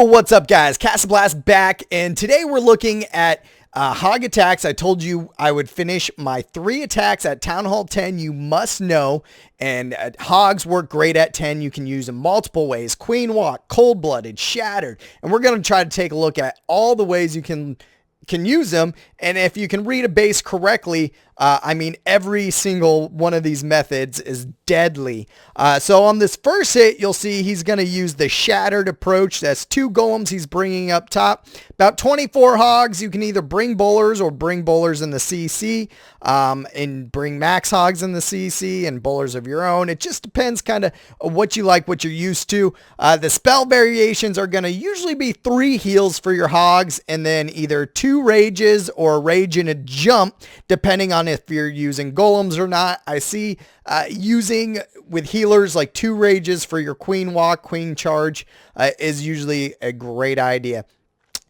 Yo, what's up guys? CastnBlast back, and today we're looking at hog attacks. I told you I would finish my 3 attacks at Town Hall 10 you must know, and hogs work great at 10. You can use them multiple ways: queen walk, cold-blooded, shattered, and we're going to try to take a look at all the ways you can use them. And if you can read a base correctly, I mean, every single one of these methods is deadly. So on this first hit, you'll see he's going to use the shattered approach. That's 2 golems he's bringing up top. About 24 hogs. You can either bring bowlers or bring bowlers in the CC, and bring max hogs in the CC and bowlers of your own. It just depends kind of what you like, what you're used to. The spell variations are going to usually be 3 heals for your hogs, and then either 2 rages or a rage and a jump, depending on if you're using golems or not. I see using with healers like 2 rages for your queen walk, queen charge is usually a great idea.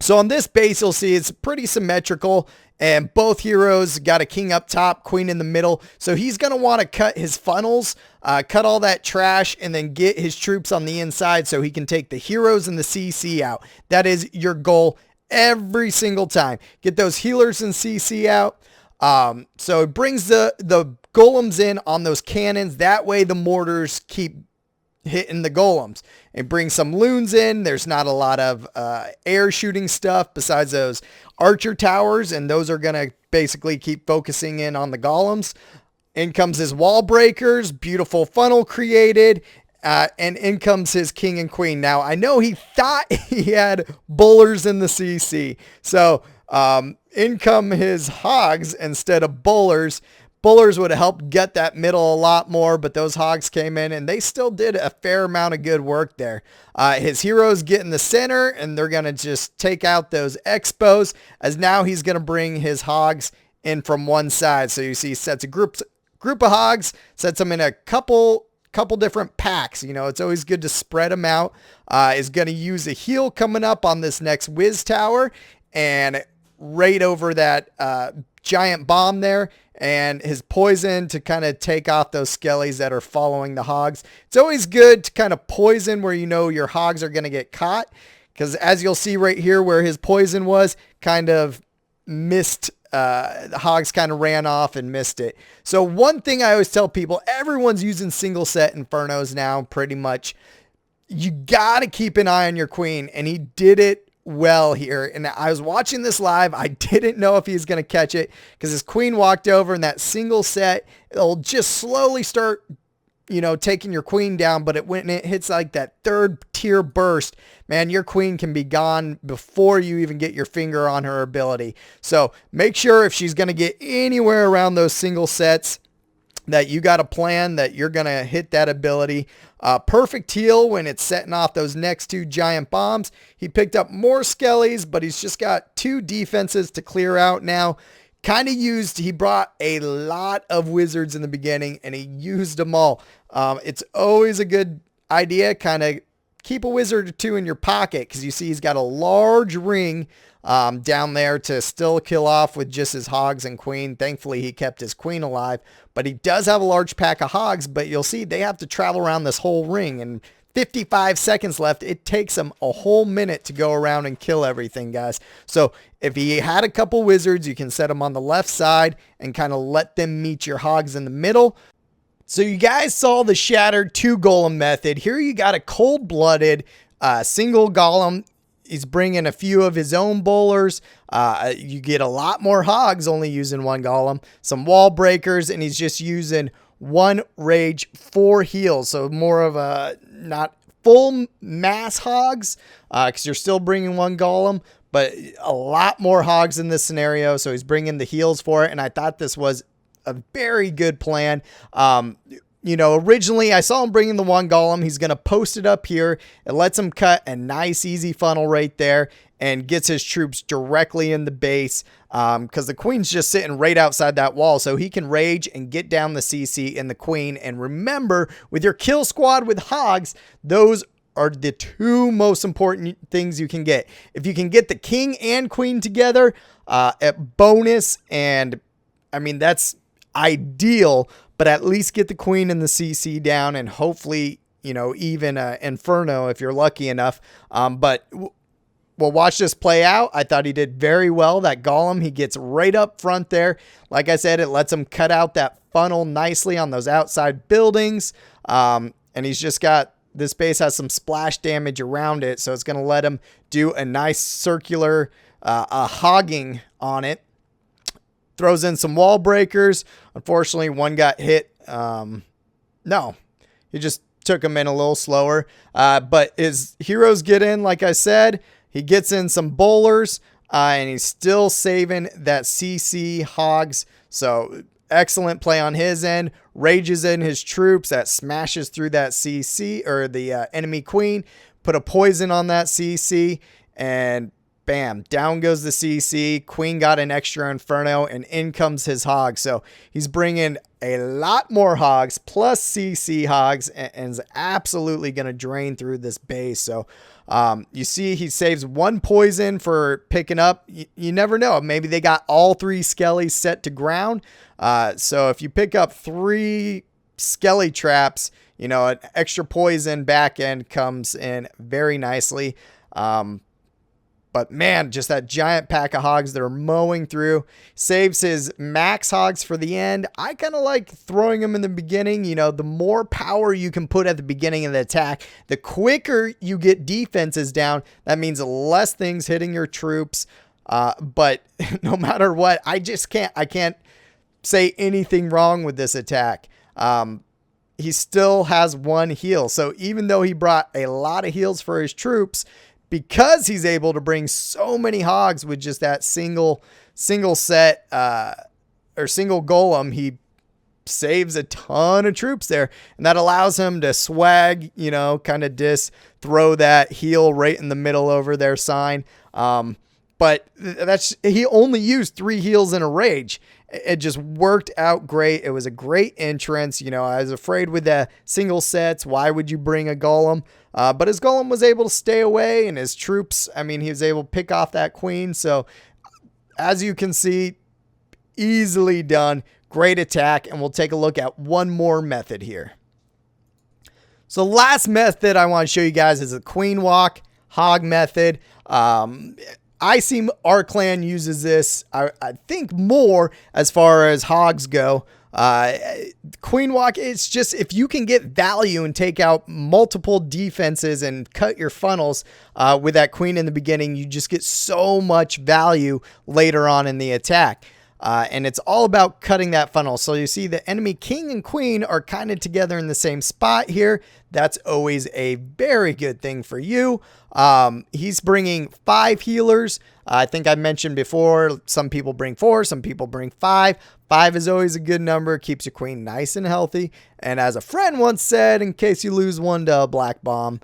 So on this base, you'll see it's pretty symmetrical, and both heroes got a king up top, queen in the middle. So he's going to want to cut his funnels, cut all that trash, and then get his troops on the inside so he can take the heroes and the CC out. That is your goal every single time. Get those healers and CC out. So it brings the golems in on those cannons. That way the mortars keep hitting the golems. It brings some loons in. There's not a lot of air shooting stuff besides those archer towers, and those are going to basically keep focusing in on the golems. In comes his wall breakers, beautiful funnel created, and in comes his king and queen. Now, I know he thought he had bowlers in the CC, so in come his hogs instead of bowlers. Bowlers would have helped get that middle a lot more, but those hogs came in and they still did a fair amount of good work there. His heroes get in the center, and they're going to just take out those expos, as now he's going to bring his hogs in from one side. So you see he sets a group of hogs, sets them in a couple different packs. You know, it's always good to spread them out. Is going to use a heal coming up on this next whiz tower and right over that giant bomb there, and his poison to kind of take off those skellies that are following the hogs. It's always good to kind of poison where you know your hogs are going to get caught, because as you'll see right here where his poison was, kind of missed, the hogs kind of ran off and missed it. So one thing I always tell people, everyone's using single set infernos now pretty much. You got to keep an eye on your queen, and he did it well here. And I was watching this live. I didn't know if he was going to catch it, because his queen walked over, and that single set, it'll just slowly start, you know, taking your queen down. But when it hits like that 3rd tier burst, man, your queen can be gone before you even get your finger on her ability. So make sure if she's going to get anywhere around those single sets, that you got a plan that you're going to hit that ability. Perfect heal when it's setting off those next 2 giant bombs. He picked up more skellies, but he's just got 2 defenses to clear out now. He brought a lot of wizards in the beginning, and he used them all. It's always a good idea, kind of keep a wizard or 2 in your pocket, because you see he's got a large ring down there to still kill off with just his hogs and queen. Thankfully, he kept his queen alive, but he does have a large pack of hogs, but you'll see they have to travel around this whole ring, and 55 seconds left. It takes him a whole minute to go around and kill everything, guys. So if he had a couple wizards, you can set them on the left side and kind of let them meet your hogs in the middle. So you guys saw the shattered 2 golem method. Here you got a cold-blooded single golem. He's bringing a few of his own bowlers. You get a lot more hogs only using 1 golem. Some wall breakers, and he's just using 1 rage, 4 heals. So more of a not full mass hogs, because you're still bringing 1 golem, but a lot more hogs in this scenario. So he's bringing the heals for it, and I thought this was a very good plan. You know, originally I saw him bringing the 1 golem. He's going to post it up here. It lets him cut a nice easy funnel right there and gets his troops directly in the base, because the queen's just sitting right outside that wall, so he can rage and get down the CC and the queen. And remember, with your kill squad with hogs, those are the 2 most important things you can get. If you can get the king and queen together at bonus, and I mean that's ideal, but at least get the queen and the CC down, and hopefully, you know, even Inferno if you're lucky enough. But we'll watch this play out. I thought he did very well. That golem, he gets right up front there. Like I said, it lets him cut out that funnel nicely on those outside buildings. And he's just got, this base has some splash damage around it, so it's going to let him do a nice circular hogging on it. Throws in some wall breakers. Unfortunately, one got hit. No, he just took him in a little slower. But his heroes get in, like I said. He gets in some bowlers, and he's still saving that CC Hogs. So excellent play on his end. Rages in his troops. That smashes through that CC, or the enemy queen. Put a poison on that CC, and bam, down goes the CC. Queen got an extra Inferno, and in comes his Hogs. So he's bringing a lot more Hogs, plus CC Hogs, and is absolutely going to drain through this base. So you see he saves one poison for picking up. You never know. Maybe they got all 3 Skellies set to ground. So if you pick up 3 Skelly traps, you know, an extra poison back end comes in very nicely. But man, just that giant pack of Hogs that are mowing through. Saves his max Hogs for the end. I kind of like throwing them in the beginning. You know, the more power you can put at the beginning of the attack, the quicker you get defenses down. That means less things hitting your troops. But no matter what, I can't say anything wrong with this attack. He still has 1 heal. So even though he brought a lot of heals for his troops, because he's able to bring so many Hogs with just that single set or single golem, he saves a ton of troops there, and that allows him to swag, you know, kind of throw that heal right in the middle over their sign. But he only used 3 heals in a rage. It just worked out great. It was a great entrance. You know, I was afraid with the single sets, why would you bring a golem? But his golem was able to stay away, and his troops, I mean, he was able to pick off that queen. So as you can see, easily done. Great attack. And we'll take a look at one more method here. So last method I want to show you guys is a queen walk hog method. I see our clan uses this, I think, more as far as Hogs go. Queen walk, it's just if you can get value and take out multiple defenses and cut your funnels with that queen in the beginning, you just get so much value later on in the attack. And it's all about cutting that funnel. So you see the enemy king and queen are kind of together in the same spot here. That's always a very good thing for you. He's bringing 5 healers. I think I mentioned before, some people bring 4, some people bring 5. 5 is always a good number. Keeps your queen nice and healthy. And as a friend once said, in case you lose one to a black bomb,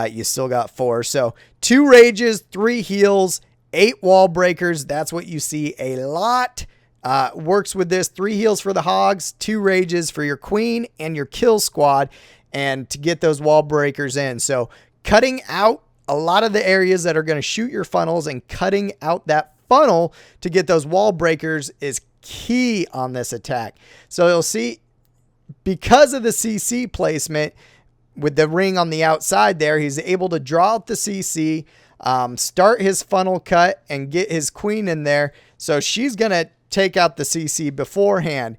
you still got 4. So 2 rages, 3 heals, 8 wall breakers. That's what you see a lot. Works with this. 3 heals for the Hogs, 2 rages for your queen and your kill squad, and to get those wall breakers in. So cutting out a lot of the areas that are going to shoot your funnels and cutting out that funnel to get those wall breakers is key on this attack. So you'll see, because of the CC placement with the ring on the outside there, he's able to draw out the CC, start his funnel cut, and get his queen in there. So she's going to take out the CC beforehand.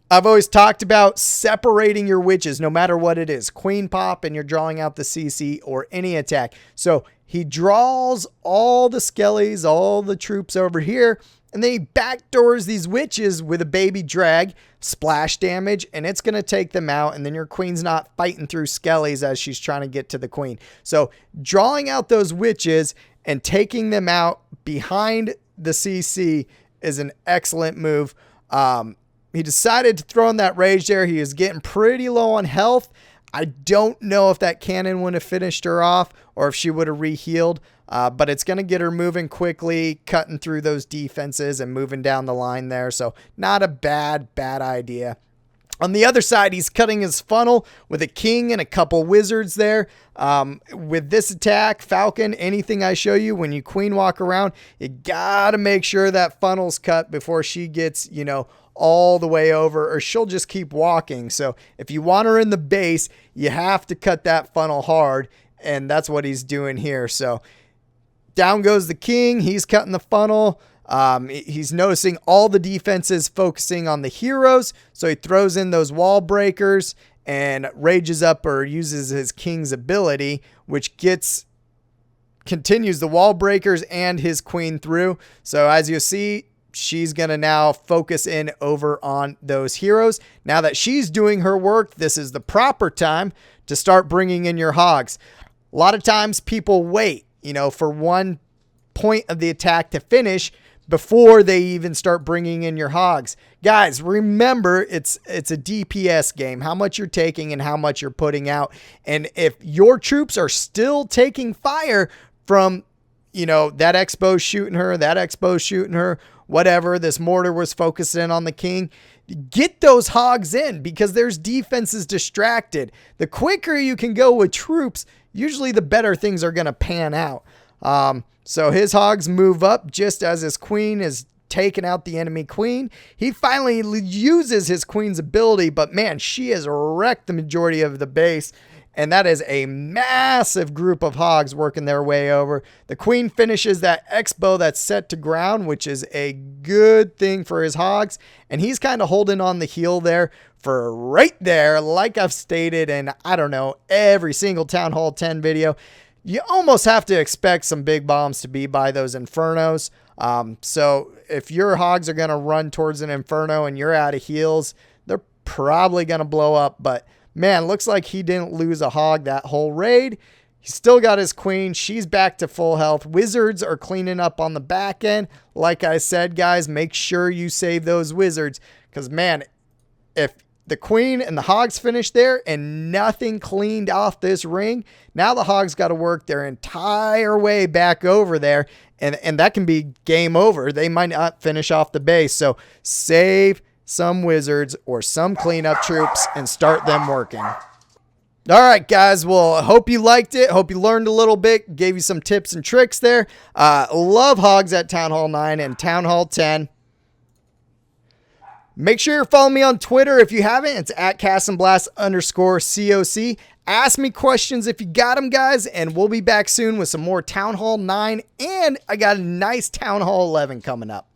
I've always talked about separating your witches, no matter what it is. Queen pop and you're drawing out the CC, or any attack. So he draws all the skellies, all the troops over here, and then he backdoors these witches with a baby drag, splash damage, and it's going to take them out. And then your queen's not fighting through skellies as she's trying to get to the queen. So drawing out those witches and taking them out behind the CC is an excellent move. He decided to throw in that rage there. He was getting pretty low on health. I don't know if that cannon would have finished her off or if she would have re-healed, but it's going to get her moving quickly, cutting through those defenses and moving down the line there. So not a bad idea. On the other side, he's cutting his funnel with a king and a couple wizards there. With this attack, Falcon, anything I show you, when you queen walk around, you got to make sure that funnel's cut before she gets, you know, all the way over, or she'll just keep walking. So if you want her in the base, you have to cut that funnel hard, and that's what he's doing here. So down goes the king. He's cutting the funnel. He's noticing all the defenses focusing on the heroes, so he throws in those wall breakers and rages up or uses his king's ability, which continues the wall breakers and his queen through. So as you see, she's going to now focus in over on those heroes. Now that she's doing her work, this is the proper time to start bringing in your hogs. A lot of times people wait, for one point of the attack to finish before they even start bringing in your hogs. Guys, remember, it's a DPS game, how much you're taking and how much you're putting out. And if your troops are still taking fire from, that expo shooting her, whatever, this mortar was focusing on the king, get those hogs in, because there's defenses distracted. The quicker you can go with troops, usually the better things are going to pan out. So his hogs move up just as his queen is taking out the enemy queen. He finally uses his queen's ability, but man, she has wrecked the majority of the base. And that is a massive group of hogs working their way over. The queen finishes that expo that's set to ground, which is a good thing for his hogs. And he's kind of holding on the heel there for right there, like I've stated in, I don't know, every single Town Hall 10 video. You almost have to expect some big bombs to be by those infernos. So if your hogs are going to run towards an inferno and you're out of heals, they're probably going to blow up. But man, looks like he didn't lose a hog that whole raid. He's still got his queen. She's back to full health. Wizards are cleaning up on the back end. Like I said, guys, make sure you save those wizards, because man, if the queen and the hogs finish there and nothing cleaned off this ring, now the hogs got to work their entire way back over there, and that can be game over. They might not finish off the base. So save some wizards or some cleanup troops and start them working. All right, guys. Well, I hope you liked it. Hope you learned a little bit. Gave you some tips and tricks there. Love hogs at Town Hall 9 and Town Hall 10. Make sure you're following me on Twitter if you haven't. It's at CastnBlast_COC. Ask me questions if you got them, guys, and we'll be back soon with some more Town Hall 9, and I got a nice Town Hall 11 coming up.